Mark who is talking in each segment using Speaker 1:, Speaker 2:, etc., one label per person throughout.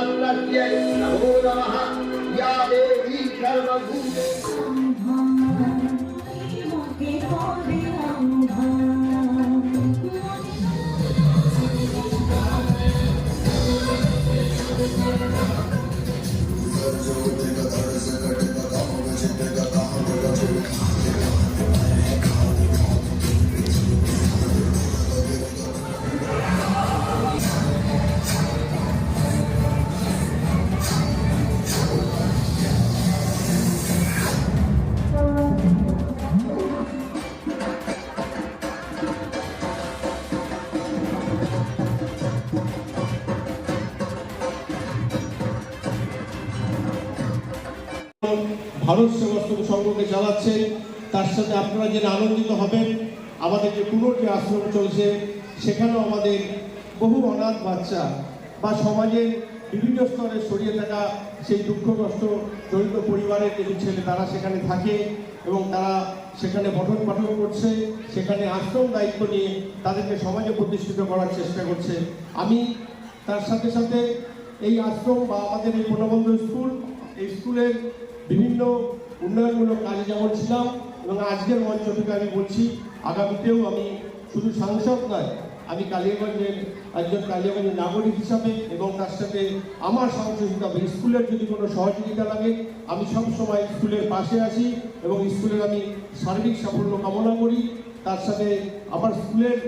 Speaker 1: ब्रह्मण्यै नमो नमः या देवी सर्वभूते ভারত সেবাশ্রম সংঘকে চালাচ্ছে। তার সাথে আপনারা যেন আনন্দিত হবেন, আমাদের যে পুনর্টি আশ্রম চলছে সেখানেও আমাদের বহু অনাথ বাচ্চা বা সমাজের বিভিন্ন স্তরে ছড়িয়ে থাকা সেই দুঃখ কষ্ট দরিদ্র পরিবারের কিছু ছেলে তারা সেখানে থাকে এবং তারা সেখানে পঠন পাঠন করছে, সেখানে আশ্রম দায়িত্ব নিয়ে তাদেরকে সমাজে প্রতিষ্ঠিত করার চেষ্টা করছে। আমি তার সাথে সাথে এই আশ্রম বা আমাদের এই পূর্ণবন্ধ স্কুল, এই স্কুলের বিভিন্ন উন্নয়নমূলক কাজে যেমন ছিলাম এবং আজকের মঞ্চ থেকে আমি বলছি আগামীতেও আমি শুধু সাংসদ নয়, আমি কালিয়াগঞ্জের একজন কালিয়াগঞ্জের নাগরিক হিসাবে এবং তার সাথে আমার সাংসদ হিসাবে স্কুলের যদি কোনো সহযোগিতা লাগে আমি সবসময় স্কুলের পাশে আছি এবং স্কুলের আমি সার্বিক সাফল্য কামনা করি। তার সাথে আমার স্কুলের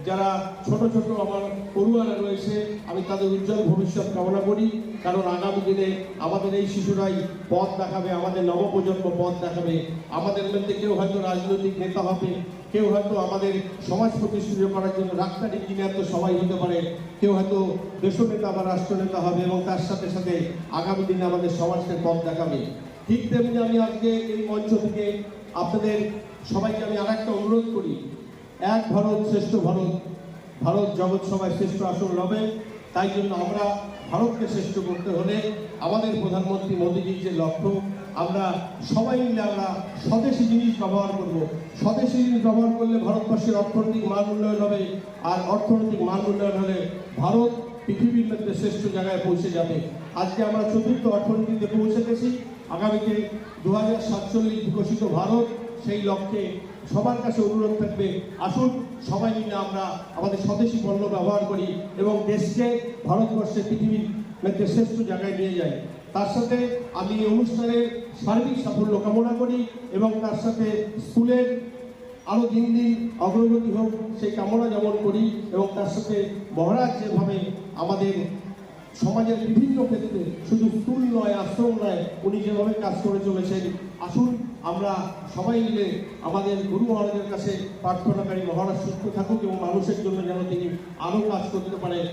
Speaker 1: যারা ছোট ছোট আমার পড়ুয়ারা রয়েছে আমি তাদের উজ্জ্বল ভবিষ্যৎ কামনা করি, কারণ আগামী দিনে আমাদের এই শিশুরাই পথ দেখাবে, আমাদের নবপ্রজন্ম পথ দেখাবে। আমাদের মধ্যে কেউ হয়তো রাজনৈতিক নেতা হবে, কেউ হয়তো আমাদের সমাজ প্রতিষ্ঠিত করার জন্য ডাক্তার ইঞ্জিনিয়ার তো সবাই হতে পারে, কেউ হয়তো দেশনেতা বা রাষ্ট্রনেতা হবে এবং তার সাথে সাথে আগামী দিনে আমাদের সমাজকে পথ দেখাবে। ঠিক তেমনি আমি আজকে এই মঞ্চ থেকে আপনাদের সবাইকে আমি আর একটা অনুরোধ করি, এক ভারত শ্রেষ্ঠ ভারত, ভারত জগৎ সভায় শ্রেষ্ঠ আসন লবে। তাই জন্য আমরা ভারতকে শ্রেষ্ঠ করতে হলে আমাদের প্রধানমন্ত্রী মোদীজির যে লক্ষ্য, আমরা সবাই মিলে আমরা স্বদেশি জিনিস ব্যবহার করব। স্বদেশি জিনিস ব্যবহার করলে ভারতবর্ষের অর্থনৈতিক মান উন্নয়ন হবে, আর অর্থনৈতিক মান উন্নয়ন হলে ভারত পৃথিবীর মধ্যে শ্রেষ্ঠ জায়গায় পৌঁছে যাবে। আজকে আমরা চতুর্থ অর্থনীতিতে পৌঁছে গেছি, আগামীতে 2047 বিকশিত ভারত, সেই লক্ষ্যে সবার কাছে অনুরোধ থাকবে আসুন সবাই মিলে আমরা আমাদের স্বদেশি পণ্য ব্যবহার করি এবং দেশকে ভারতবর্ষে পৃথিবীর মধ্যে শ্রেষ্ঠ জায়গায় নিয়ে যাই। তার সাথে আমি এই অনুষ্ঠানের সার্বিক সাফল্য কামনা করি এবং তার সাথে স্কুলের আরও দিন দিন অগ্রগতি হোক সেই কামনা যেমন করি এবং তার সাথে মহারাজ যেভাবে আমাদের সমাজের বিভিন্ন ক্ষেত্রে শুধু স্কুল নয় আশ্রম নয় উনি যেভাবে কাজ করে চলেছেন, আসুন আমরা সবাই মিলে আমাদের গুরু মহারাজের কাছে প্রার্থনাকারী মহারাজ সুস্থ থাকুক এবং মানুষের জন্য যেন তিনি আরও কাজ করতে পারেন।